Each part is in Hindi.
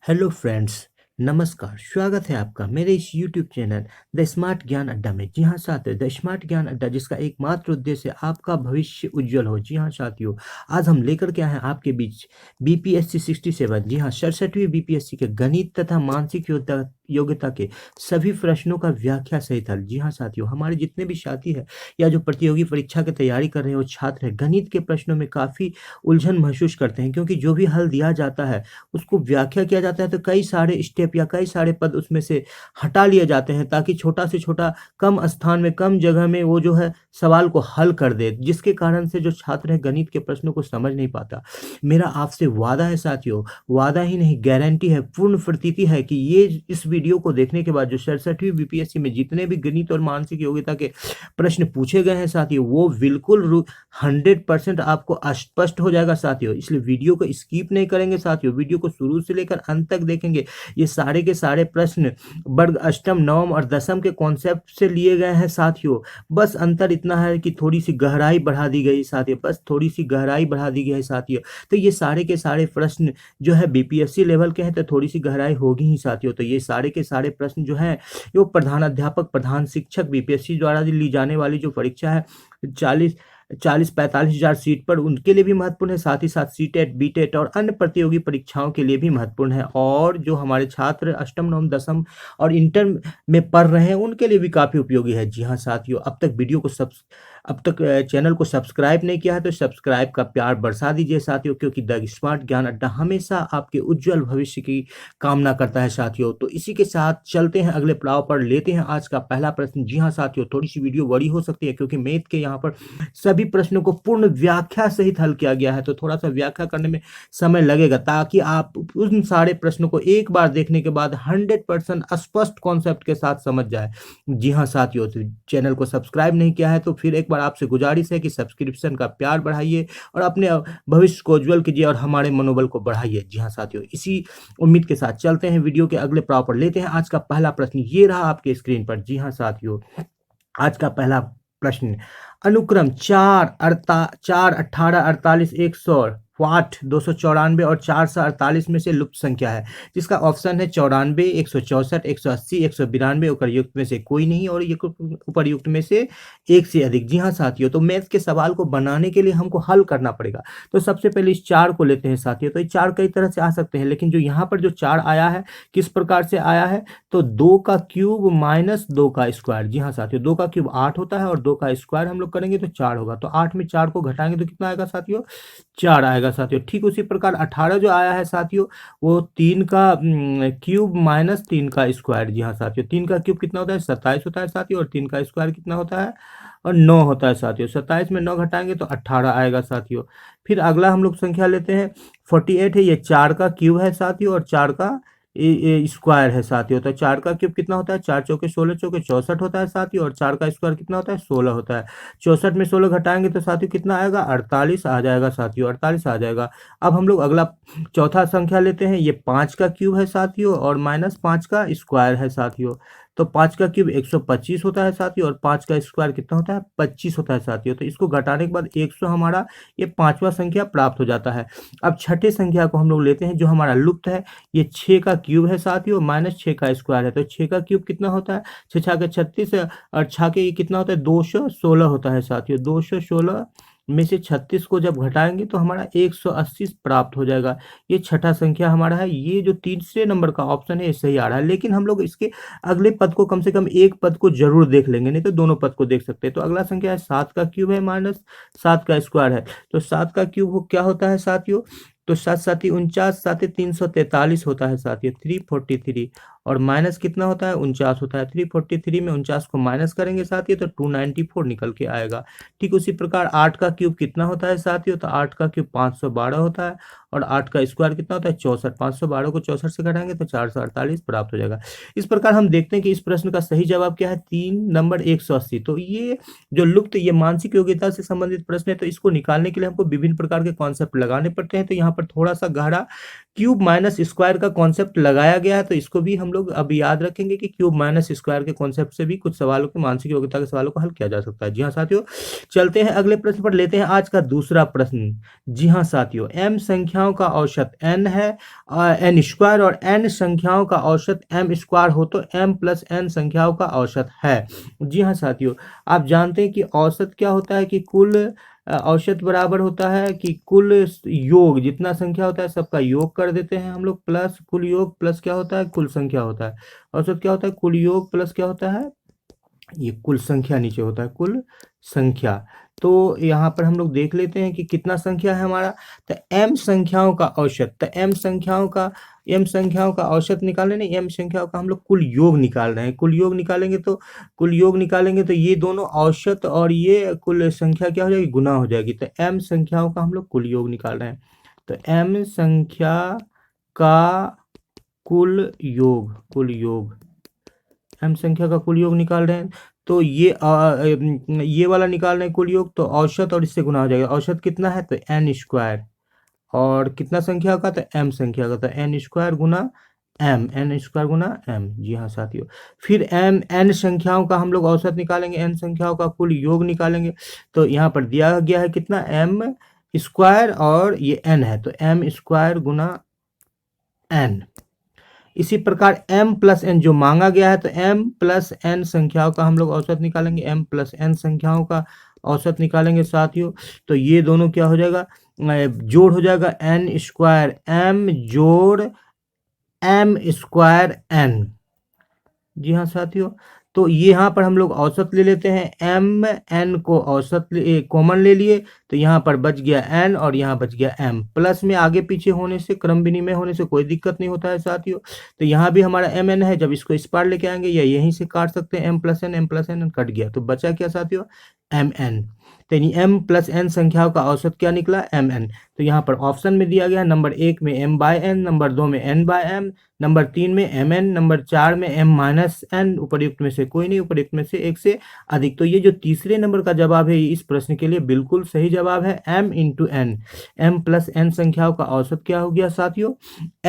हेलो फ्रेंड्स, नमस्कार। स्वागत है आपका मेरे इस यूट्यूब चैनल द स्मार्ट ज्ञान अड्डा में। जी हाँ साथियों, द स्मार्ट ज्ञान अड्डा जिसका एकमात्र उद्देश्य आपका भविष्य उज्जवल हो। जी हाँ साथियों, आज हम लेकर के आए हैं आपके बीच बीपीएससी 67। जी हाँ, 67वीं बीपीएससी के गणित तथा मानसिक योग्यता के सभी प्रश्नों का व्याख्या सहित हल। जी हाँ साथियों, हमारे जितने भी साथी हैं या जो प्रतियोगी परीक्षा की तैयारी कर रहे हो छात्र हैं, गणित के प्रश्नों में काफ़ी उलझन महसूस करते हैं, क्योंकि जो भी हल दिया जाता है उसको व्याख्या किया जाता है तो कई सारे स्टेप या कई सारे पद उसमें से हटा लिए जाते हैं, ताकि छोटा से छोटा कम स्थान में कम जगह में वो जो है सवाल को हल कर दे, जिसके कारण से जो छात्र है गणित के प्रश्नों को समझ नहीं पाता। मेरा आपसे वादा है साथियों, वादा ही नहीं गारंटी है, पूर्ण प्रतीति है कि ये इस वीडियो को देखने के बाद जो 67वीं बीपीएससी में जितने भी गणित और मानसिक योग्यता के प्रश्न पूछे गए हैं साथियों, वो बिल्कुल 100% आपको स्पष्ट हो जाएगा साथियों। इसलिए वीडियो को स्किप नहीं करेंगे साथियों, वीडियो को शुरू से लेकर अंत तक देखेंगे। ये सारे के सारे प्रश्न वर्ग अष्टम नवम और दसम के कॉन्सेप्ट से लिए गए हैं साथियों। बस अंतर इतना है कि थोड़ी सी गहराई बढ़ा दी गई साथियों, बस थोड़ी सी गहराई बढ़ा दी गई है साथियों। तो ये सारे के सारे प्रश्न जो है बीपीएससी लेवल के हैं, तो थोड़ी सी गहराई होगी ही साथियों। तो ये सारे के सारे प्रश्न जो हैं वो प्रधान अध्यापक प्रधान शिक्षक बीपीएससी द्वारा ली जाने वाली जो परीक्षा है 40-45 हज़ार सीट पर, उनके लिए भी महत्वपूर्ण है। साथ ही साथ सीटेट बीटेट और अन्य प्रतियोगी परीक्षाओं के लिए भी महत्वपूर्ण है। और जो हमारे छात्र अष्टम नवम दसम और इंटर में पढ़ रहे हैं उनके लिए भी काफ़ी उपयोगी है। जी हाँ साथियों, अब तक चैनल को सब्सक्राइब नहीं किया है तो सब्सक्राइब का प्यार बरसा दीजिए साथियों, क्योंकि द स्मार्ट ज्ञान अड्डा हमेशा आपके उज्जवल भविष्य की कामना करता है साथियों। तो इसी के साथ चलते हैं अगले पड़ाव पर, लेते हैं आज का पहला प्रश्न। जी हाँ साथियों, थोड़ी सी वीडियो बड़ी हो सकती है क्योंकि मैथ के यहाँ पर सभी प्रश्नों को पूर्ण व्याख्या सहित हल किया गया है, तो थोड़ा सा व्याख्या करने में समय लगेगा, ताकि आप उन सारे प्रश्नों को एक बार देखने के बाद 100% स्पष्ट कॉन्सेप्ट के साथ समझ जाए। जी हाँ साथियों, तो चैनल को सब्सक्राइब नहीं किया है तो फिर एक बार आपसे गुजारिश है कि सब्सक्रिप्शन का प्यार बढ़ाइए और अपने भविष्य को उज्जवल कीजिए और हमारे मनोबल को बढ़ाइए। जी हाँ साथियों, इसी उम्मीद के साथ चलते हैं वीडियो के अगले पड़ाव पर, लेते हैं आज का पहला प्रश्न। ये रहा आपके स्क्रीन पर। जी हाँ साथियों, आज का पहला प्रश्न, अनुक्रम 4, 18, 48, 100, 294 और 494 में से लुप्त संख्या है, जिसका ऑप्शन है 94, 164, 180, 192। उपरयुक्त में से कोई नहीं और ये उपरयुक्त में से एक से अधिक। जी हाँ साथियों, तो मैथ के सवाल को बनाने के लिए हमको हल करना पड़ेगा। तो सबसे पहले इस 4 को लेते हैं साथियों। तो ये 4 कई तरह से आ सकते हैं, लेकिन जो यहाँ पर जो 4 आया है किस प्रकार से आया है, तो 2 का क्यूब माइनस 2 का स्क्वायर। जी हाँ साथियों, 2 का क्यूब 8 होता है और 2 का स्क्वायर हम लोग करेंगे तो 4 होगा। तो 8 में 4 को घटाएंगे तो कितना आएगा साथियों, 4 आएगा साथियों। ठीक उसी प्रकार 18 जो आया है साथियों, वो 3 का क्यूब माइनस 3 का स्क्वायर। जी हाँ साथियों, 3 का क्यूब कितना होता है, 27 होता है साथियों, और 3 का स्क्वायर कितना होता है, और 9 होता है साथियों। 27 में 9 घटाएंगे तो 18 आएगा साथियों। फिर अगला हम लोग संख्या लेते हैं 48 है, ये 4 का क्यूब है साथियों और 4 का स्क्वायर है साथियों। तो 4 का क्यूब कितना होता है, 4 चौके 16 चौके 64 होता है साथियों, और 4 का स्क्वायर कितना होता है, 16 होता है। 64 में 16 घटाएंगे तो साथियों कितना आएगा, 48 आ जाएगा साथियों, 48 आ जाएगा। अब हम लोग अगला चौथा संख्या लेते हैं, ये 5 का क्यूब है साथियों और माइनस 5 का स्क्वायर है साथियों। तो 5 का क्यूब 125 होता है साथियों और 5 का स्क्वायर कितना होता है, 25 होता है साथियों। तो इसको घटाने के बाद 100 हमारा ये पांचवा संख्या प्राप्त हो जाता है। अब छठे संख्या को हम लोग लेते हैं जो हमारा लुप्त है, ये 6 का क्यूब है साथियों माइनस 6 का स्क्वायर है। तो 6 का क्यूब कितना होता है, 6 छाके 36 और छाके ये कितना होता है, 216 होता है साथियों। 216 में से 36 को जब घटाएंगे तो हमारा 180 प्राप्त हो जाएगा। ये छठा संख्या हमारा है। ये जो तीसरे नंबर का ऑप्शन है ये सही आ रहा है, लेकिन हम लोग इसके अगले पद को कम से कम एक पद को जरूर देख लेंगे, नहीं तो दोनों पद को देख सकते हैं। तो अगला संख्या है 7 का क्यूब है माइनस 7 का स्क्वायर है। तो 7 का क्यूब क्या होता है साथियों, तो 7 साथी 49, साथी 343 होता है साथियों, 343, और माइनस कितना होता है, 49 होता है। 343 में 49 को माइनस करेंगे साथियों तो 294 निकल के आएगा। ठीक उसी प्रकार 8 का क्यूब कितना होता है साथियों, तो 8 का क्यूब 512 होता है और 8 का स्क्वायर कितना होता है, 64। 512 को 64 से घटाएंगे तो 448 प्राप्त हो जाएगा। इस प्रकार हम देखते हैं कि इस प्रश्न का सही जवाब क्या है, 3 नंबर 180। तो ये जो लुप्त ये मानसिक योग्यता से संबंधित प्रश्न है, तो इसको निकालने के लिए हमको विभिन्न प्रकार के कॉन्सेप्ट लगाने पड़ते हैं। तो यहाँ पर थोड़ा सा गहरा क्यूब माइनस स्क्वायर का कॉन्सेप्ट लगाया गया है, तो इसको भी हम हम लोग अब याद रखेंगे कि क्यूब माइनस स्क्वायर के कॉन्सेप्ट से भी कुछ सवालों के मानसिक योग्यता के सवालों को हल किया जा सकता है। जी हाँ साथियों, चलते हैं अगले प्रश्न पर, लेते हैं आज का दूसरा प्रश्न। जी हाँ साथियों, m संख्याओं का औसत n है, n स्क्वायर, और n संख्याओं का औसत m स्क्वायर हो तो m प्लस n संख्याओं का औसत है। जी हाँ साथियों, आप जानते हैं कि औसत क्या होता है कि कुल औसत बराबर होता है कि कुल योग, जितना संख्या होता है सबका योग कर देते हैं हम लोग, प्लस कुल योग प्लस क्या होता है, कुल संख्या होता है। औसत क्या होता है, कुल योग प्लस क्या होता है, ये कुल संख्या नीचे होता है, कुल संख्या। तो यहाँ पर हम लोग देख लेते हैं कि कितना संख्या है हमारा, तो m संख्याओं का औसत, तो m संख्याओं का औसत निकालने, नहीं m संख्याओं का हम लोग कुल योग निकाल रहे हैं। कुल योग निकालेंगे तो ये दोनों औसत और ये कुल संख्या क्या हो जाएगी, गुना हो जाएगी। तो m संख्याओं का हम लोग कुल योग निकाल रहे हैं, तो m संख्या का कुल योग m संख्या का कुल योग निकाल रहे हैं, तो ये वाला निकाल रहे हैं कुल योग, तो औसत और इससे गुना हो जाएगा। औसत कितना है, तो n स्क्वायर, और कितना संख्या का, तो m संख्या का, तो n स्क्वायर गुना m। जी हाँ साथियों, फिर n संख्याओं का हम लोग औसत निकालेंगे, n संख्याओं का कुल योग निकालेंगे। तो यहाँ पर दिया गया है कितना, m स्क्वायर और ये n है, तो m स्क्वायर गुना n। इसी प्रकार m प्लस n जो मांगा गया है, तो m प्लस n संख्याओं का हम लोग औसत निकालेंगे, m प्लस n संख्याओं का औसत निकालेंगे साथियों। तो ये दोनों क्या हो जाएगा, जोड़ हो जाएगा, n स्क्वायर m जोड़ m स्क्वायर n। जी हाँ साथियों, तो ये यहाँ पर हम लोग औसत ले लेते हैं, m n को औसत कॉमन ले लिए, तो यहाँ पर बच गया n और यहाँ बच गया m। प्लस में आगे पीछे होने से, क्रम विनिमय होने से कोई दिक्कत नहीं होता है साथियों। तो यहाँ भी हमारा m n है, जब इसको इस पार लेके आएंगे या यहीं से काट सकते हैं, m प्लस n कट गया, तो बचा क्या साथियों, m n। तो यानी m प्लस n संख्याओं का औसत क्या निकला, m n। तो यहाँ पर ऑप्शन में दिया गया, नंबर 1 में m बाय n, नंबर 2 में n बाय m, नंबर 3 में m n, नंबर 4 में m माइनस n, उपर्युक्त में से कोई नहीं, उपर्युक्त में से एक से अधिक। तो ये जो तीसरे नंबर का जवाब है, इस प्रश्न के लिए बिल्कुल सही जवाब है, m into n। m plus n संख्याओं का औसत क्या हो गया साथियों,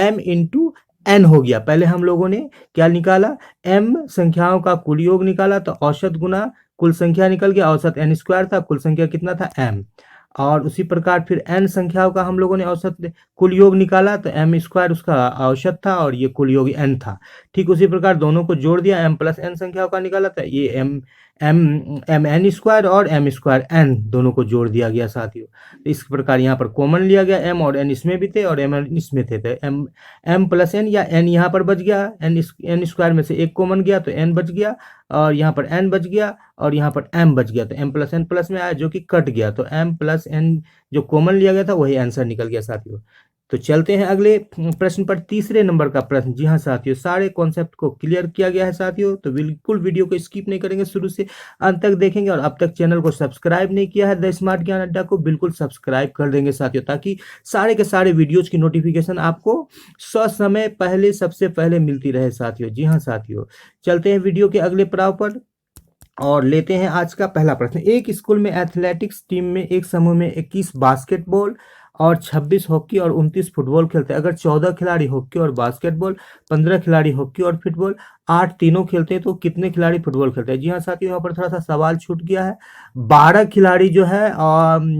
m इंटू n हो गया। पहले हम लोगों ने क्या निकाला, m संख्याओं का कुल योग निकाला, तो औसत गुना कुल संख्या निकल गया, औसत n स्क्वायर था, कुल संख्या कितना था, m। और उसी प्रकार फिर n संख्याओं का हम लोगों ने औसत कुल योग निकाला, तो m स्क्वायर उसका औसत था और ये कुल योग n था। ठीक उसी प्रकार दोनों को जोड़ दिया, m प्लस n संख्याओं का निकाला, तो ये m n स्क्वायर और m स्क्वायर n दोनों को जोड़ दिया गया साथियों। तो इस प्रकार यहाँ पर कॉमन लिया गया, m और n इसमें भी थे और m इसमें थे, तो m प्लस n या n यहाँ पर बच गया, n स्क्वायर में से एक कॉमन गया तो n बच गया, और यहाँ पर n बच गया और यहाँ पर m बच गया, तो m प्लस n प्लस में आया जो कि कट गया, तो m प्लस n जो कॉमन लिया गया था वही आंसर निकल गया साथियों। तो चलते हैं अगले प्रश्न पर, तीसरे नंबर का प्रश्न। जी हाँ साथियों, सारे कॉन्सेप्ट को क्लियर किया गया है साथियों, तो बिल्कुल वीडियो को स्किप नहीं करेंगे, शुरू से अंत तक देखेंगे, और अब तक चैनल को सब्सक्राइब नहीं किया है द स्मार्ट ज्ञान अड्डा को, बिल्कुल सब्सक्राइब कर देंगे साथियों, ताकि सारे के सारे वीडियोज की नोटिफिकेशन आपको समय पहले, सबसे पहले मिलती रहे साथियों। जी हाँ साथियों, चलते हैं वीडियो के अगले पड़ाव पर और लेते हैं आज का पहला प्रश्न। एक स्कूल में एथलेटिक्स टीम में एक समूह में 21 बास्केटबॉल और 26 हॉकी और 29 फुटबॉल खेलते हैं। अगर 14 खिलाड़ी हॉकी और बास्केटबॉल, 15 खिलाड़ी हॉकी और फुटबॉल, 8 तीनों खेलते हैं, तो कितने खिलाड़ी फुटबॉल खेलते हैं। जी हाँ साथियों, यहाँ पर थोड़ा सा सवाल छूट गया है। 12 खिलाड़ी जो है,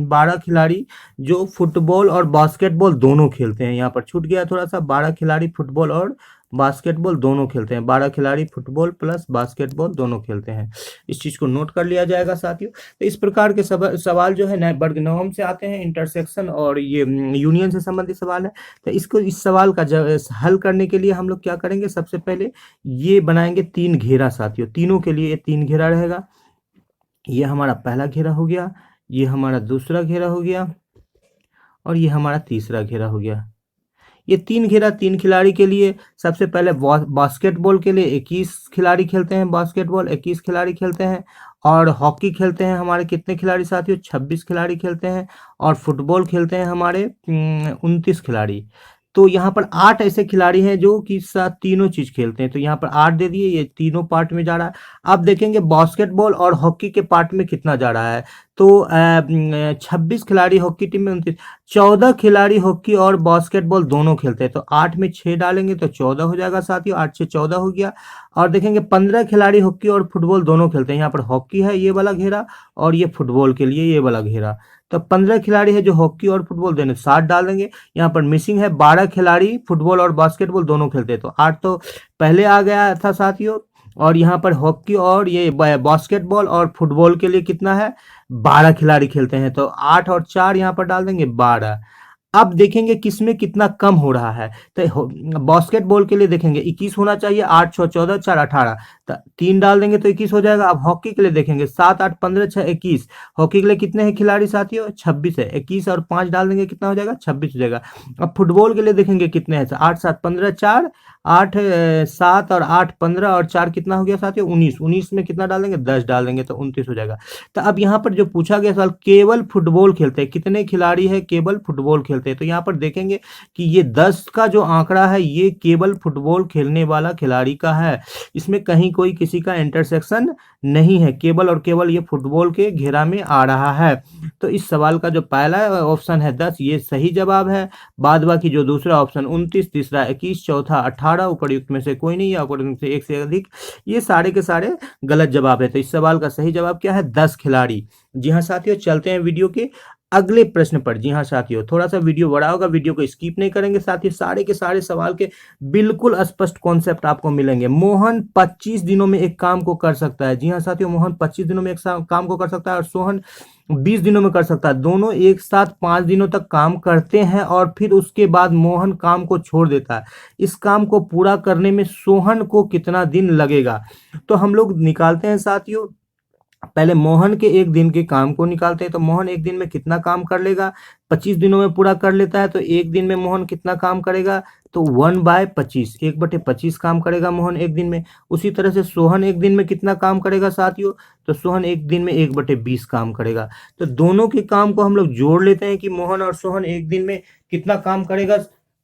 12 खिलाड़ी जो फुटबॉल और बास्केटबॉल दोनों खेलते हैं, यहाँ पर छूट गया थोड़ा सा। 12 खिलाड़ी फुटबॉल और बास्केटबॉल दोनों खेलते हैं, 12 खिलाड़ी फुटबॉल प्लस बास्केटबॉल दोनों खेलते हैं। इस चीज़ को नोट कर लिया जाएगा साथियों। तो इस प्रकार के सवाल जो है नए वर्ग नवम से आते हैं, इंटरसेक्शन और ये यूनियन से संबंधित सवाल है। तो इस सवाल का हल करने के लिए हम लोग क्या करेंगे, सबसे पहले ये बनाएंगे 3 घेरा साथियों, तीनों के लिए ये 3 घेरा रहेगा। ये हमारा पहला घेरा हो गया, ये हमारा दूसरा घेरा हो गया, और ये हमारा तीसरा घेरा हो गया। ये 3 घेरा 3 खिलाड़ी के लिए। सबसे पहले बास्केटबॉल के लिए 21 खिलाड़ी खेलते हैं, बास्केटबॉल 21 खिलाड़ी खेलते हैं, और हॉकी खेलते हैं हमारे कितने खिलाड़ी साथियों, 26 खिलाड़ी खेलते हैं, और फुटबॉल खेलते हैं हमारे 29 खिलाड़ी। तो यहाँ पर 8 ऐसे खिलाड़ी हैं जो कि साथ तीनों चीज खेलते हैं, तो यहाँ पर 8 दे दिए, ये तीनों पार्ट में जा रहा है। अब देखेंगे बास्केटबॉल और हॉकी के पार्ट में कितना जा रहा है। तो 26 खिलाड़ी हॉकी टीम में 29, 14 खिलाड़ी हॉकी और बास्केटबॉल दोनों खेलते हैं, तो 8 में 6 डालेंगे तो 14 हो जाएगा साथियों, 8 से 14 हो गया। और देखेंगे 15 खिलाड़ी हॉकी और फुटबॉल दोनों खेलते हैं, यहाँ पर हॉकी है ये वाला घेरा और ये फुटबॉल के लिए ये वाला घेरा। तो 15 खिलाड़ी है जो हॉकी और फुटबॉल दोनों, 7 डाल देंगे। यहाँ पर मिसिंग है 12 खिलाड़ी फुटबॉल और बास्केटबॉल दोनों खेलते हैं, तो 8 तो पहले आ गया था साथियों। और यहाँ पर हॉकी और ये बास्केटबॉल और फुटबॉल के लिए कितना है, 12 खिलाड़ी खेलते हैं, तो 8 और 4 यहाँ पर डाल देंगे 12। अब देखेंगे किसमें कितना कम हो रहा है, तो बास्केटबॉल के लिए देखेंगे 21 होना चाहिए, 8 6 14 4 18, तो 3 डाल देंगे तो 21 हो जाएगा। अब हॉकी के लिए देखेंगे 7 8 15 6 21, हॉकी के लिए कितने हैं खिलाड़ी साथियों, 26 है, 21 और 5 डाल देंगे कितना हो जाएगा, 26 हो जाएगा। अब फुटबॉल के लिए देखेंगे कितने हैं, 8 7 15 4, 8 7 और 8 15 और 4 कितना हो गया साथियों, 19, 19 में कितना डाल देंगे, 10 डाल देंगे तो 29 हो जाएगा। तो अब यहाँ पर जो पूछा गया सवाल, केवल फुटबॉल खेलते हैं, कितने खिलाड़ी है केवल फुटबॉल खेलते हैं, तो यहाँ पर देखेंगे कि ये 10 का जो आंकड़ा है ये केवल फुटबॉल खेलने वाला खिलाड़ी का है, इसमें कहीं कोई किसी का इंटरसेक्शन नहीं है, केवल और केवल ये फुटबॉल के घेरा में आ रहा है। तो इस सवाल का जो पहला ऑप्शन है 10 ये सही जवाब है। बाद बाकी जो दूसरा ऑप्शन 29, तीसरा 21, चौथा 18, उपर्युक्त में से कोई नहीं है, उपर्युक्त में से एक से अधिक, ये सारे के सारे गलत जवाब है। तो इस सवाल का सही जवाब क्या है, 10 खिलाड़ी। जी हाँ साथियों, चलते हैं वीडियो के अगले प्रश्न पर। जी हाँ साथियों, थोड़ा सा वीडियो बड़ा होगा, वीडियो को स्किप नहीं करेंगे साथियों, सारे के सारे सवाल के बिल्कुल स्पष्ट कॉन्सेप्ट आपको मिलेंगे। मोहन 25 दिनों में एक काम को कर सकता है। जी हाँ साथियों, मोहन 25 दिनों में एक काम को कर सकता है और सोहन 20 दिनों में कर सकता है। दोनों एक साथ 5 दिनों तक काम करते हैं और फिर उसके बाद मोहन काम को छोड़ देता है। इस काम को पूरा करने में सोहन को कितना दिन लगेगा, तो हम लोग निकालते हैं साथियों। पहले मोहन के एक दिन के काम को निकालते हैं, तो मोहन एक दिन में कितना काम कर लेगा, 25 दिनों में पूरा कर लेता है, तो एक दिन में मोहन कितना काम करेगा, तो 1/25, 1/25 काम करेगा मोहन एक दिन में। उसी तरह से सोहन एक दिन में कितना काम करेगा साथियों, तो सोहन एक दिन में 1/20 काम करेगा। तो दोनों के काम को हम लोग जोड़ लेते हैं कि मोहन और सोहन एक दिन में कितना काम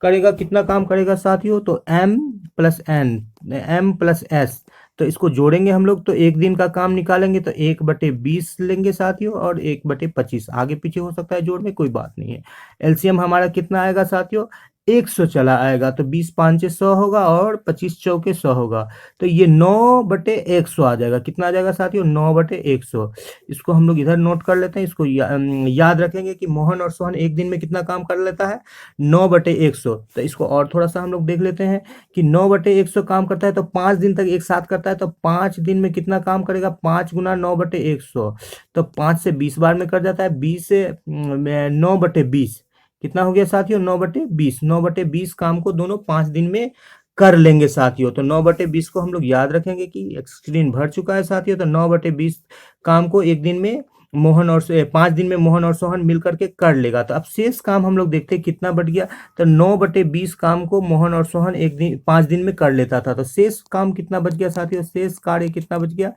कितना काम करेगा साथियों, तो M+N, M+S, तो इसको जोड़ेंगे हम लोग, तो एक दिन का काम निकालेंगे तो 1/20 लेंगे साथियों और 1/25, आगे पीछे हो सकता है जोड़ में, कोई बात नहीं है। एलसीएम हमारा कितना आएगा साथियों, 100 चला आएगा, तो 20 5 100 होगा और 25 चौके 100 होगा, तो ये 9/100 आ जाएगा। कितना आ जाएगा साथियों, 9/100। इसको हम लोग इधर नोट कर लेते हैं, इसको याद रखेंगे कि मोहन और सोहन एक दिन में कितना काम कर लेता है, 9/100। तो इसको और थोड़ा सा हम लोग देख लेते हैं कि 9/100 काम करता है, तो 5 दिन तक एक साथ करता है, तो 5 दिन में कितना काम करेगा, 5 गुना 9/100, तो 5 से 20 बार में कर जाता है, 20 से 9/20 कितना हो गया साथियों, 9/20, 9/20 काम को दोनों 5 दिन में कर लेंगे साथियों। तो 9/20 को हम लोग याद रखेंगे कि स्क्रीन भर चुका है साथियों, तो 9/20 काम को एक दिन में मोहन और 5 दिन में मोहन और सोहन मिल करके कर लेगा। तो अब शेष काम हम लोग देखते हैं कितना बच गया, तो 9/20 काम को मोहन और सोहन एक दिन 5 दिन में कर लेता था, तो शेष काम कितना बच गया साथियों, शेष कार्य कितना बच गया,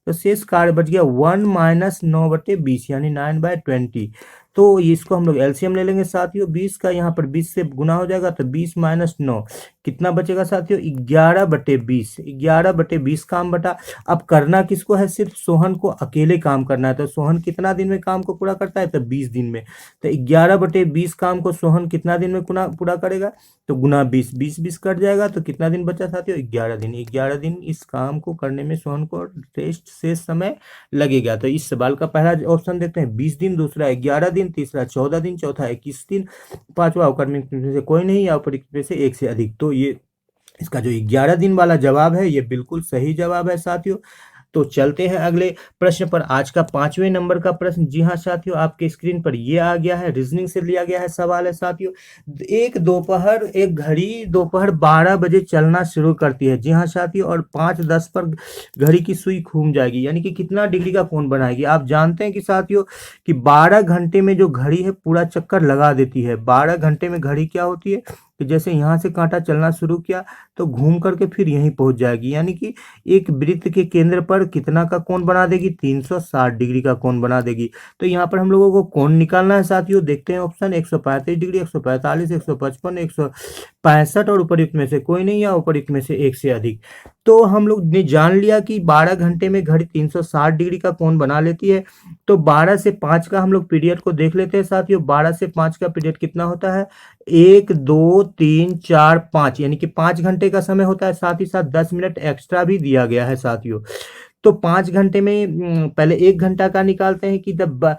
तो शेष कार्य बच गया 1 - 9/20 यानी 9/20। तो इसको हम लोग एलसीएम ले लेंगे साथियों, 20 का यहाँ पर 20 से गुना हो जाएगा, तो 20 - 9 कितना बचेगा साथियों, 11/20, 11/20 काम बटा। अब करना किसको है, सिर्फ सोहन को अकेले काम करना है, तो सोहन कितना दिन में काम को पूरा करता है, तो 20 दिन में। तो 11/20 काम को सोहन कितना दिन में पूरा करेगा, तो गुना 20, 20 20 कट जाएगा, तो कितना दिन बचा साथियों, 11 दिन। 11 दिन इस काम को करने में सोहन को शेष समय लगेगा। तो इस सवाल का पहला ऑप्शन देखते हैं 20 दिन, दूसरा 11 दिन, तीसरा 14 दिन, चौथा 21 दिन, पांचवा उपकर्मिक में से कोई नहीं या उपयुक्त में से एक से अधिक। तो ये इसका जो 11 दिन वाला जवाब है ये बिल्कुल सही जवाब है साथियों। तो चलते हैं अगले प्रश्न पर। आज का 5वें नंबर का प्रश्न, जी हाँ साथियों, आपके स्क्रीन पर ये आ गया है, रीजनिंग से लिया गया है सवाल है साथियों। एक घड़ी दोपहर 12 बजे चलना शुरू करती है, जी हाँ साथियों, और 5:10 पर घड़ी की सुई घूम जाएगी, यानी कि कितना डिग्री का कोण बनाएगी। आप जानते हैं कि साथियों कि 12 घंटे में जो घड़ी है पूरा चक्कर लगा देती है। 12 घंटे में घड़ी क्या होती है कि जैसे यहाँ से कांटा चलना शुरू किया तो घूम करके फिर यहीं पहुंच जाएगी, यानी कि एक वृत्त के केंद्र पर कितना का कोण बना देगी, 360 डिग्री का कोण बना देगी। तो यहाँ पर हम लोगों को कोण निकालना है साथियों, देखते हैं ऑप्शन, 135 डिग्री, 145, 155, 65 और उपर्युक्त में से कोई नहीं या उपर्युक्त में से एक से अधिक। तो हम लोग ने जान लिया कि 12 घंटे में घड़ी 360 डिग्री का कोण बना लेती है। तो 12 से 5 का हम लोग पीरियड को देख लेते हैं साथियों। 12 से 5 का पीरियड कितना होता है? 1 2 3 4 5, यानी कि 5 घंटे का समय होता है। साथ ही साथ 10 मिनट एक्स्ट्रा भी दिया गया है साथियों। तो 5 घंटे में पहले 1 घंटा का निकालते हैं कि जब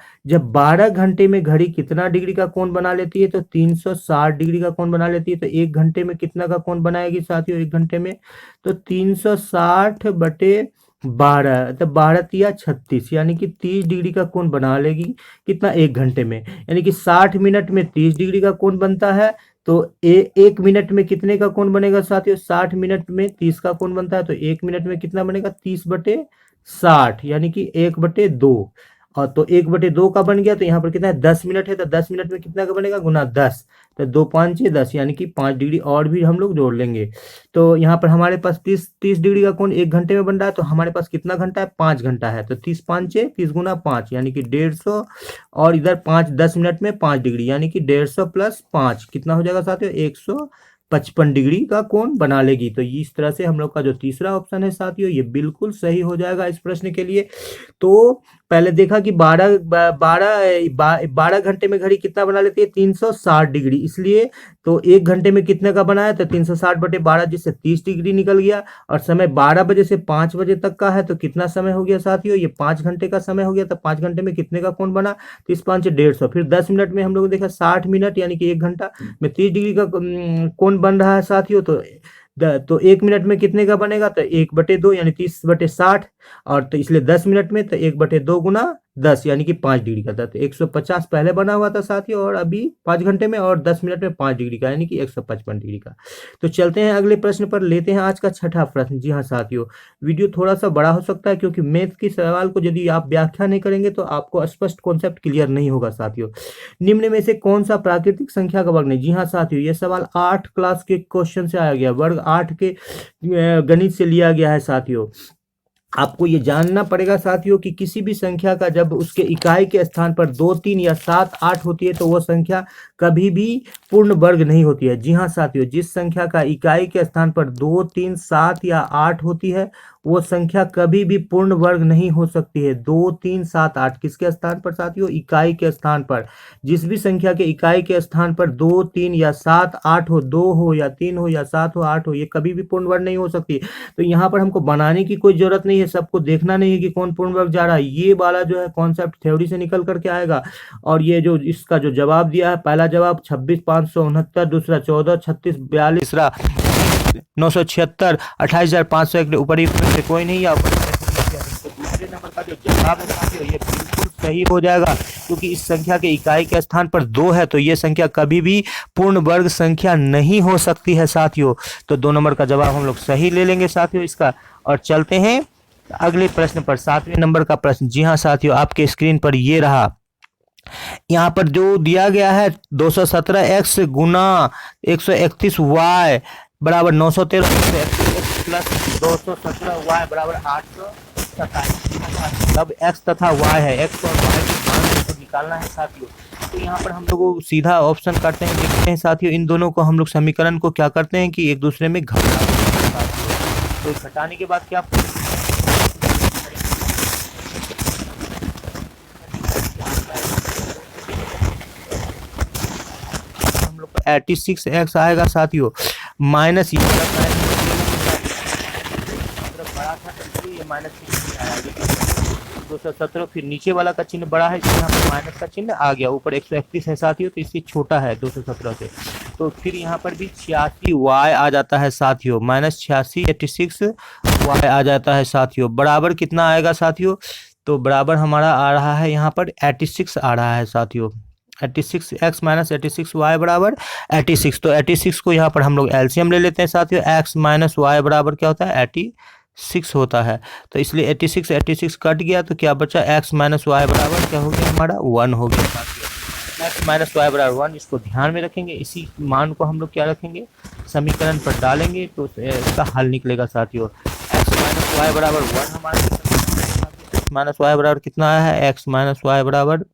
12 घंटे में घड़ी कितना डिग्री का कोण बना लेती है? तो 360 डिग्री का कोण बना लेती है। तो 1 घंटे में कितना का कोण बनाएगी साथियों 1 घंटे में? तो 360 बटे 12, तो 12 तिया 36, यानी कि 30 डिग्री का कोण बना लेगी। कितना? 1 घंटे में, यानी कि 60 मिनट में 30 डिग्री का कोण बनता है। तो 1 मिनट में कितने का कोण बनेगा साथियों? 60 मिनट में 30 का कोण बनता है। तो 1 मिनट में कितना बनेगा? 30/60, यानी कि 1/2। और तो 1/2 का बन गया। तो यहाँ पर कितना है? 10 मिनट है। तो 10 मिनट में कितना का बनेगा? गुना 10। तो 2 5 6 10, यानी कि 5 डिग्री और भी हम लोग जोड़ लेंगे। तो यहाँ पर हमारे पास 30 डिग्री का कोण 1 घंटे में बन रहा है। तो हमारे पास कितना घंटा है? 5 घंटा है। तो 30 5 6, 30 गुना 5, यानी कि 150। और इधर 5 10 मिनट में 5 डिग्री, यानी कि 150 प्लस 5 कितना हो जाएगा साथियों? 155 डिग्री का कोण बना लेगी। तो इस तरह से हम लोग का जो तीसरा ऑप्शन है साथियों, ये बिल्कुल सही हो जाएगा इस प्रश्न के लिए। तो पहले देखा कि 12 घंटे में घड़ी कितना बना लेती है? 360 डिग्री। इसलिए तो 1 घंटे में कितने का बनाया? तो 360/12, जिससे 30 डिग्री निकल गया। और समय 12 बजे से 5 बजे तक का है। तो कितना समय हो गया साथियों? ये 5 घंटे का समय हो गया। तो 5 घंटे में कितने का कोण बना? 30 5 150। फिर 10 मिनट में हम लोग देखा 60 मिनट, यानी कि 1 घंटा में 30 डिग्री का कोण बन रहा है साथियों। तो 1 मिनट में कितने का बनेगा? तो 1/2, यानी 30/60। और तो इसलिए 10 मिनट में तो 1/2 गुना 10, यानी कि 5 डिग्री का था। तो 150 पहले बना हुआ था साथियों, और अभी 5 घंटे में और 10 मिनट में 5 डिग्री का, यानी कि 155 डिग्री का। तो चलते हैं अगले प्रश्न पर, लेते हैं आज का छठा प्रश्न। जी हाँ साथियों, वीडियो थोड़ा सा बड़ा हो सकता है, क्योंकि मैथ के सवाल को यदि आप व्याख्या नहीं करेंगे तो आपको स्पष्ट कॉन्सेप्ट क्लियर नहीं होगा साथियों। निम्न में से कौन सा प्राकृतिक संख्या का वर्ग नहीं? जी हाँ साथियों, ये सवाल 8 क्लास के क्वेश्चन से आया गया, वर्ग 8 के गणित से लिया गया है साथियों। आपको ये जानना पड़ेगा साथियों कि किसी भी संख्या का जब उसके इकाई के स्थान पर 2 3 या 7 8 होती है, तो वह संख्या कभी भी पूर्ण वर्ग नहीं होती है। जी हाँ साथियों, जिस संख्या का इकाई के स्थान पर 2 3 7 या 8 होती है, वो संख्या कभी भी पूर्ण वर्ग नहीं हो सकती है। 2 3 7 8 किसके स्थान पर साथियों? इकाई के स्थान पर। जिस भी संख्या के इकाई के स्थान पर 2 3 या 7 8 हो, 2 हो या 3 हो या 7 हो 8 हो, ये कभी भी पूर्ण वर्ग नहीं हो सकती। तो यहाँ पर हमको बनाने की कोई जरूरत नहीं है, सबको देखना नहीं है कि कौन पूर्ण वर्ग जा रहा है। ये वाला जो है कॉन्सेप्ट थ्योरी से निकल करके आएगा। और ये जो इसका जो जवाब दिया है, पहला जवाब 26,569, दूसरा 14 36 42, तीसरा 976 28,501, उपर्युक्त में से कोई नहीं है। तो दूसरे नंबर का जो जवाब है साथियों, ये बिल्कुल सही हो जाएगा, क्योंकि इस संख्या के इकाई के स्थान पर 2 है, तो ये संख्या कभी भी पूर्ण वर्ग संख्या नहीं हो सकती है साथियों। तो 2 नंबर का जवाब हम लोग सही ले लेंगे साथियों इसका। और चलते हैं अगले प्रश्न पर, 7वें नंबर का प्रश्न। जी हाँ साथियों, आपके स्क्रीन पर ये रहा। यहाँ पर जो दिया गया है 217x गुना 131y बराबर 913 प्लस 217y बराबर 827। अब x तथा y है, x और y के मान को निकालना है साथियों। तो यहाँ पर हम लोग सीधा ऑप्शन करते हैं, देखते हैं साथियों, इन दोनों को हम लोग समीकरण को क्या करते हैं कि एक दूसरे में घटा देते हैं साथियों। तो घटाने के बाद क्या हम लोग 86x आएगा साथियों, माइनस ये बड़ा था, ये माइनस 217, फिर नीचे वाला का चिन्ह बड़ा है, इसलिए यहाँ पर माइनस का चिन्ह आ गया। ऊपर 131 है साथियों, तो इससे छोटा है 217 से। तो फिर यहाँ पर भी 86y आ जाता है साथियों, माइनस 86 86y आ जाता है साथियों। बराबर कितना आएगा साथियों? तो बराबर हमारा आ रहा है यहाँ पर 86 आ रहा है साथियों। 86x माइनस 86y बराबर 86। तो 86 को यहाँ पर हम लोग एलसीएम ले लेते हैं साथियों। x माइनस वाई बराबर क्या होता है? 86 होता है। तो इसलिए 86 कट गया, तो क्या बचा? x माइनस वाई बराबर क्या हो गया हमारा? 1 हो गया साथियों। x माइनस वाई बराबर 1, इसको ध्यान में रखेंगे। इसी मान को हम लोग क्या रखेंगे? समीकरण पर डालेंगे, तो इसका हल निकलेगा साथियों। x माइनस वाई बराबर 1 हमारा माइनस वाई बराबर कितना आया है? x माइनस वाई बराबर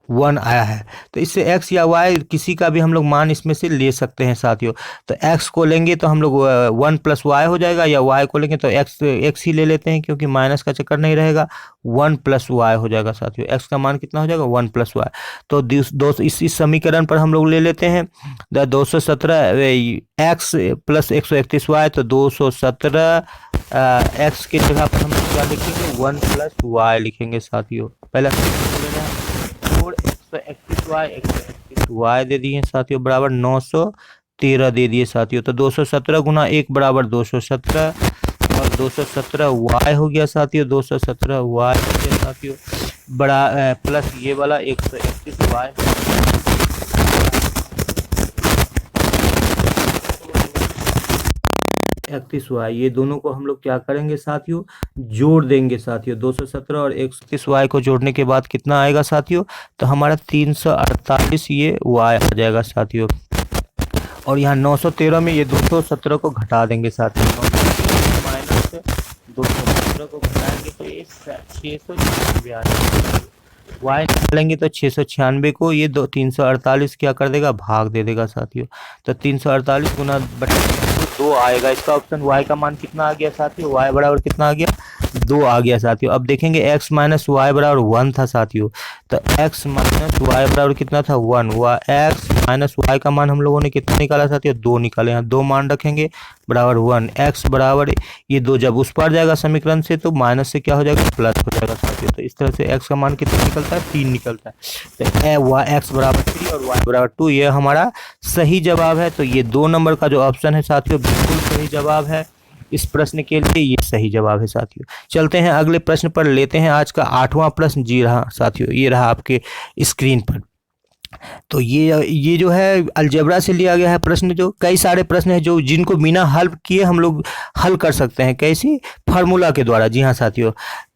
1 आया है। तो इससे x या y किसी का भी हम लोग मान इसमें से ले सकते हैं साथियों। तो x को लेंगे तो हम लोग 1 प्लस वाई हो जाएगा, या y को लेंगे तो x ही ले लेते हैं क्योंकि माइनस का चक्कर नहीं रहेगा। 1 प्लस वाई हो जाएगा साथियों। x का मान कितना हो जाएगा? 1 प्लस वाई। तो इस समीकरण पर हम लोग ले लेते हैं 217 x प्लस 131 y। तो 217 x के जगह पर हम लोग क्या लिखेंगे? 1 प्लस वाई लिखेंगे साथियों। पहला और 131y दे दिए साथियों बराबर 913 दे दिए साथियों। तो 217 गुना 1 बराबर 217 और 217y हो गया साथियों। 217y हो गया साथियों बड़ा प्लस ये वाला 131y 31y। ये दोनों को हम लोग क्या करेंगे साथियों? जोड़ देंगे साथियों। 217 और 131y को जोड़ने के बाद कितना आएगा साथियों? तो हमारा 348 ये y आ जाएगा साथियों। और यहाँ 913 में ये 217 को घटा देंगे साथियों। माइनस 217 को घटाएंगे तो ये 696 आ जाएगा। y निकालेंगे तो 696 को ये 348 क्या कर देगा? भाग दे देगा साथियों। तो 348 गुना बटे 2 आएगा। इसका ऑप्शन y का मान कितना आ गया साथियों? y बराबर कितना आ गया? 2 आ गया साथियों। अब देखेंगे x माइनस वाई बराबर 1 था साथियों। तो x माइनस वाई बराबर कितना था? 1। x माइनस वाई का मान हम लोगों ने कितना निकाला साथियों? 2 निकाले। यहाँ 2 मान रखेंगे बराबर 1। x बराबर ये 2 जब उस पार जाएगा समीकरण से तो माइनस से क्या हो जाएगा? प्लस हो जाएगा साथियों। तो इस तरह से x का मान कितना निकलता है? 3 निकलता है। तो x बराबर 3 और y बराबर 2 ये हमारा सही जवाब है। तो ये 2 नंबर का जो ऑप्शन है साथियों बिल्कुल सही जवाब है। इस प्रश्न के लिए ये सही जवाब है साथियों। चलते हैं अगले प्रश्न पर, लेते हैं आज का 8वां प्रश्न। जी रहा साथियों, ये रहा आपके स्क्रीन पर। तो ये जो है अलजेब्रा से लिया गया है प्रश्न। जो कई सारे प्रश्न है जो जिनको बिना हल किए हम लोग हल कर सकते हैं। कैसी? फार्मूला के द्वारा। जी हाँ साथियों,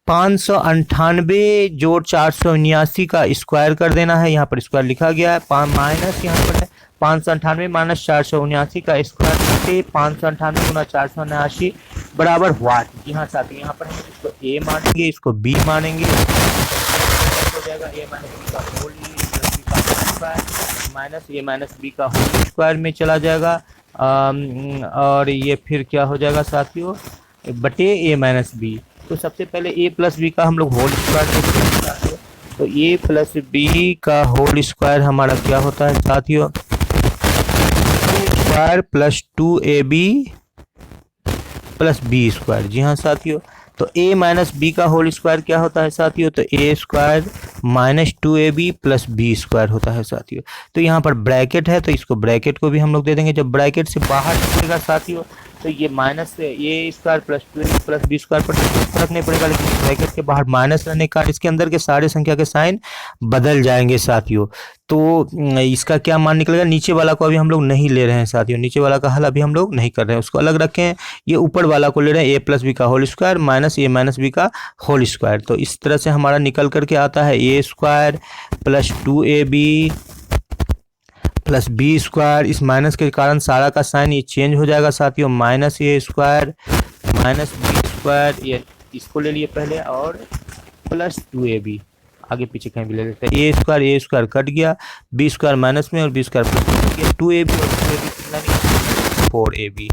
598 जोड़ 479 का स्क्वायर कर देना है। यहाँ पर स्क्वायर लिखा गया है, माइनस यहाँ पर है 598 माइनस 479 का स्क्वायर करके 598 गुना 479 बराबर वाट। जी हाँ साथियों, यहाँ पर हम इसको a मानेंगे, इसको b मानेंगे। हो जाएगा a माइनस b का whole square minus a minus b का होल स्क्वायर में चला जाएगा। और ये फिर क्या हो जाएगा साथियों? बटे a माइनस b। तो सबसे पहले a प्लस बी का हम लोग होल स्क्वायर देखते हैं। तो a प्लस बी का होल स्क्वायर हमारा क्या होता है साथियों? Square plus 2ab plus B square. जी हाँ साथियों, तो a माइनस बी का होल स्क्वायर क्या होता है साथियों? तो a square minus 2ab plus B square होता है साथियों। तो यहाँ पर ब्रैकेट है तो इसको ब्रैकेट को भी हम लोग दे देंगे। जब ब्रैकेट से बाहर निकलेगा साथियों तो ये माइनस से a square plus 2ab plus B square पर फर्क नहीं पड़ेगा, लेकिन ब्रैकेट के बाहर माइनस रहने का इसके अंदर के सारे संख्या के साइन बदल जाएंगे साथियों। तो इसका क्या मान निकलेगा? नीचे वाला को अभी हम लोग नहीं ले रहे हैं साथियों, नीचे वाला का हल अभी हम लोग नहीं कर रहे हैं, उसको अलग रखें। ये ऊपर वाला को ले रहे हैं a प्लस बी का whole square minus a minus B का होल स्क्वायर। तो इस तरह से हमारा निकल करके आता है a square plus 2ab plus B square. इस माइनस के कारण सारा का साइन ये चेंज हो जाएगा साथियों। Minus a square minus b square, ये इसको ले लिए पहले, और प्लस 2ab आगे पीछे कहीं भी ले लेते हैं। a स्क्वायर कट गया, बी स्क्वायर माइनस में और बी स्क्वायर प्लस में गया। 2ab और 2ab कितना निकला? 4ab।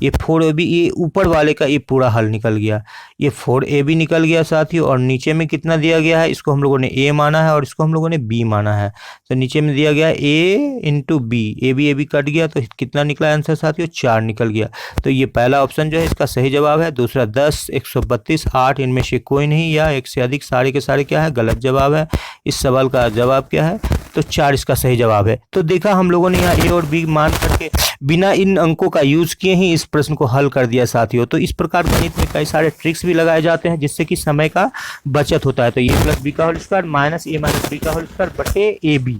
ये 4ab ये ऊपर वाले का ये पूरा हल निकल गया। ये 4ab निकल गया साथियों। और नीचे में कितना दिया गया है? इसको हम लोगों ने a माना है और इसको हम लोगों ने b माना है। तो नीचे में दिया गया a into b, ab cut गया तो कितना निकला आंसर साथियों? 4 निकल गया। तो ये पहला ऑप्शन जो है इसका सही जवाब है। दूसरा 10, 132, 8 इनमें से कोई नहीं या एक से अधिक सारे के सारे क्या है? गलत जवाब है। इस सवाल का जवाब क्या है? तो 4 इसका सही जवाब है। तो देखा हम लोगों ने यहाँ a और b मान करके बिना इन अंकों का यूज किए ही इस प्रश्न को हल कर दिया साथियों। तो इस प्रकार गणित में कई सारे ट्रिक्स भी लगाए जाते हैं जिससे कि समय का बचत होता है। तो a प्लस बी का whole square minus a minus B का होल स्क्वायर बटे ab,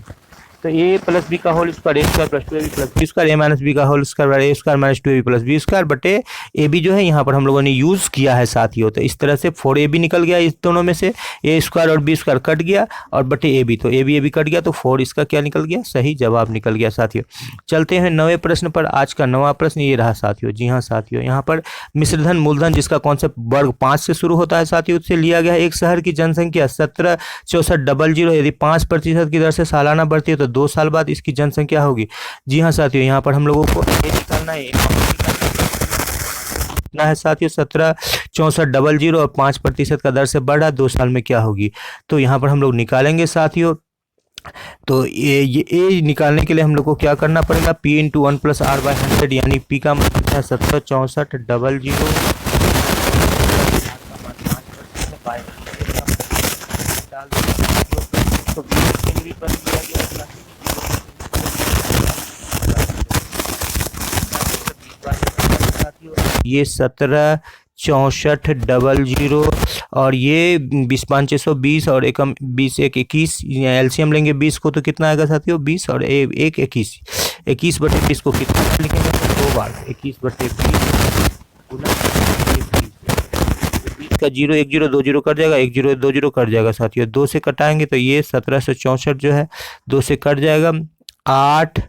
तो ए प्लस बी का whole square A square plus 2ab plus B square A minus B का whole square A square minus 2ab plus B square बटे ए बी जो है यहाँ पर हम लोगों ने यूज़ किया है साथियों। तो इस तरह से 4ab निकल गया इस दोनों में से, ए स्क्वायर और बी स्क्वायर कट गया और बटे ए बी, तो ए बी कट गया तो 4 इसका क्या निकल गया, सही जवाब निकल गया साथियों। चलते हैं 9वें प्रश्न पर। आज का 9वां प्रश्न ये रहा साथियों। जी हाँ साथियों, यहाँ पर मिश्रधन मूलधन जिसका कॉन्सेप्ट वर्ग 5 से शुरू होता है साथियों, उससे लिया गया है एक शहर की जनसंख्या 176400 यदि 5% की दर से सालाना बढ़ती है तो 2 साल बाद इसकी जनसंख्या होगी। जी हाँ साथियों, यहाँ पर हम लोगों को ये निकालना है, कितना है साथियों 176400 और 5% का दर से बढ़ा 2 साल में क्या होगी। तो यहाँ पर हम लोग निकालेंगे साथियों। तो ये ए निकालने के लिए हम लोग को क्या करना पड़ेगा, p into 1 plus r by 100 यानी p का मतलब है 176400 ये 176400 और ये 20 और एकम 20 एक 21 एलसीएम लेंगे 20 को तो कितना आएगा साथियों 20 और एक 21 बटे 20 को कितना लिखेंगे तो 2 बार 21 बटे 20 गुना 20 का 0 1 0 2 0 कट जाएगा 1 0 2 0 कट जाएगा साथियों। 2 से कटाएंगे तो ये 1764 जो है 2 से कट जाएगा 8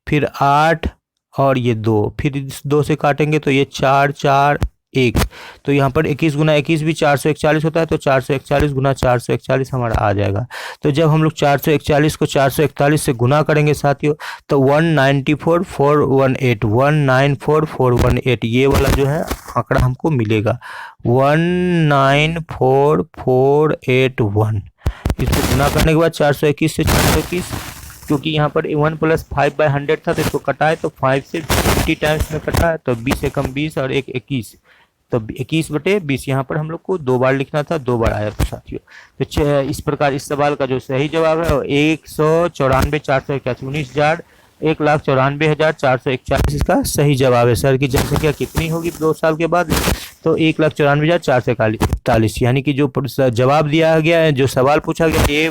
फिर 8 और ये 2 फिर 2 से काटेंगे तो ये 4 4 1 तो यहाँ पर 21 गुना 21 भी 441 होता है तो 441 गुना 441 हमारा आ जाएगा। तो जब हम लोग 441 को 441 से गुना करेंगे साथियों तो 194,418 ये वाला जो है आंकड़ा हमको मिलेगा 194,481। इसको गुना करने के बाद 421 से 421 क्योंकि यहाँ पर 1 प्लस 5 बाई 100 था तो इसको कटाए तो 5 से 50 टाइम्स में कटा है तो 20 एकम 20 और 1 21 तो 21 बटे 20 यहाँ पर हम लोग को 2 बार लिखना था 2 बार आया तो साथियों। तो इस प्रकार इस सवाल का जो सही जवाब है 194,481 1,94,441 इसका सही जवाब है। शहर की जनसंख्या कितनी होगी 2 साल के बाद तो 1,94,441 यानी कि जो जवाब दिया गया है जो सवाल पूछा गया ए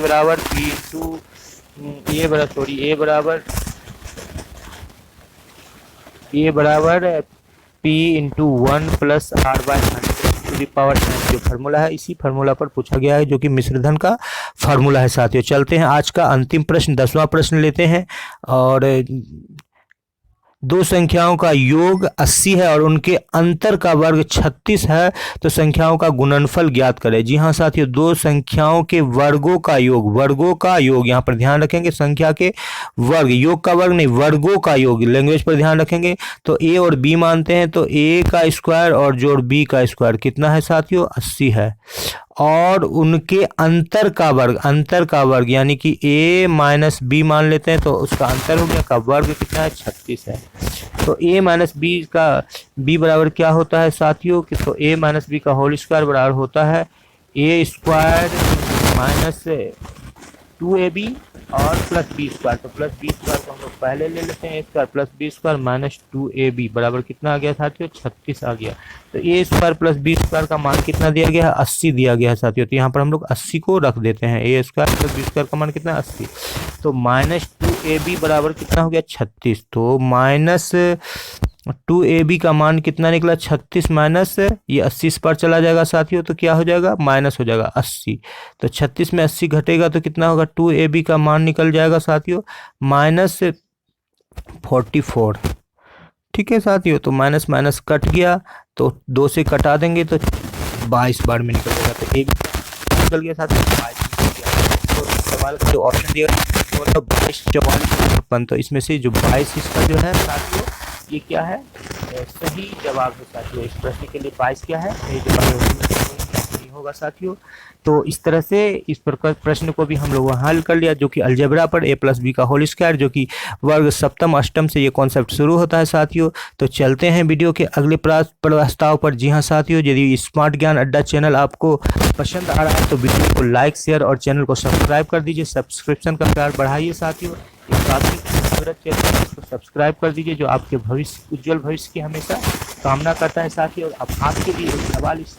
बराबर p into 1 plus r by 100 to the power 10 जो फार्मूला है इसी फार्मूला पर पूछा गया है जो कि मिश्रधन का फार्मूला है साथियों। चलते हैं आज का अंतिम प्रश्न 10वां प्रश्न लेते हैं और दो संख्याओं का योग 80 है और उनके अंतर का वर्ग 36 है तो संख्याओं का गुणनफल ज्ञात करें। जी हाँ साथियों, दो संख्याओं के वर्गों का योग यहाँ पर ध्यान रखेंगे, संख्या के वर्ग, योग का वर्ग नहीं वर्गों का योग, लैंग्वेज पर ध्यान रखेंगे। तो ए और बी मानते हैं तो ए का स्क्वायर और जोड़ बी का स्क्वायर कितना है साथियों 80 है और उनके अंतर का वर्ग यानी कि a माइनस बी मान लेते हैं तो उसका अंतर हो गया का वर्ग कितना है 36 है। तो a माइनस बी का b बराबर क्या होता है साथियों कि तो a माइनस बी का होल स्क्वायर बराबर होता है a स्क्वायर माइनस 2ab और प्लस बी स्क्वायर। तो प्लस बी स्क्वायर को हम लोग पहले ले लेते हैं, a square plus B square minus 2ab बराबर कितना आ गया साथियों 36 आ गया। तो a square plus B square का मान कितना दिया गया है 80 दिया गया है साथियों। तो यहाँ पर हम लोग 80 को रख देते हैं, a square plus B square का मान कितना 80 तो माइनस 2ab बराबर कितना हो गया 36। तो माइनस 2ab का मान कितना निकला 36 माइनस ये 80 पर चला जाएगा साथियों तो क्या हो जाएगा माइनस हो जाएगा 80। तो 36 में 80 घटेगा तो कितना होगा 2ab का मान निकल जाएगा साथियों माइनस 44। ठीक है साथियों, तो माइनस माइनस कट गया तो 2 से कटा देंगे तो 22 बार में निकल जाएगा। तो a निकल गया साथियों 22 निकल गया। तो सवाल का जो ऑप्शन दिया 22 44 तो इसमें से जो 22 इसका जो है साथियों ये क्या है सही जवाब है साथियों। इस प्रश्न के लिए 22 क्या है सही जवाब होगा साथियों। तो इस तरह से इस प्रकार प्रश्न को भी हम लोग हल कर लिया जो कि अलजेब्रा पर a प्लस बी का होल स्क्वायर जो कि वर्ग सप्तम अष्टम से ये कॉन्सेप्ट शुरू होता है साथियों। तो चलते हैं वीडियो के अगले प्रस्ताव पर। जी हाँ साथियों, यदि स्मार्ट ज्ञान अड्डा चैनल आपको पसंद आ रहा है तो वीडियो को लाइक शेयर और चैनल को सब्सक्राइब कर दीजिए। सब्सक्रिप्शन का प्यार बढ़ाइए साथियों। काफ़ी खूबसूरत चैनल इसको सब्सक्राइब कर दीजिए जो आपके भविष्य उज्जवल भविष्य की हमेशा कामना करता है साथियों। और अब आपके लिए एक सवाल इस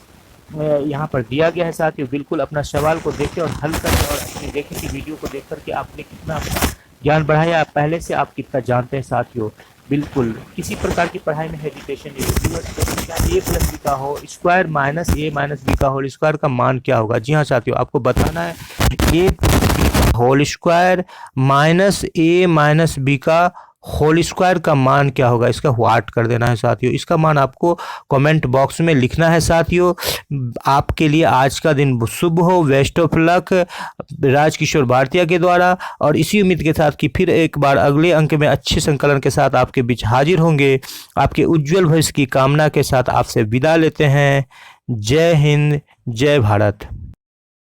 यहाँ पर दिया गया है साथियों, बिल्कुल अपना सवाल को देखें और हल करें और अपने देखें कि वीडियो को देख करके आपने कितना अपना ज्ञान बढ़ाइए। आप पहले से आप कितना जानते हैं साथियों। बिल्कुल किसी प्रकार की पढ़ाई में हेजिटेशन नहीं होगी। ए प्लस बी का हो स्क्वायर माइनस ए माइनस बी का होल स्क्वायर का मान क्या होगा। जी हाँ साथियों, आपको बताना है ए बी का होल स्क्वायर माइनस ए माइनस बी का होल स्क्वायर का मान क्या होगा। इसका व्हाट कर देना है साथियों। इसका मान आपको कमेंट बॉक्स में लिखना है साथियों। आपके लिए आज का दिन शुभ हो। बेस्ट ऑफ लक राजकिशोर भारतीय के द्वारा। और इसी उम्मीद के साथ कि फिर एक बार अगले अंक में अच्छे संकलन के साथ आपके बीच हाजिर होंगे। आपके उज्जवल भविष्य की कामना के साथ आपसे विदा लेते हैं। जय हिंद, जय भारत।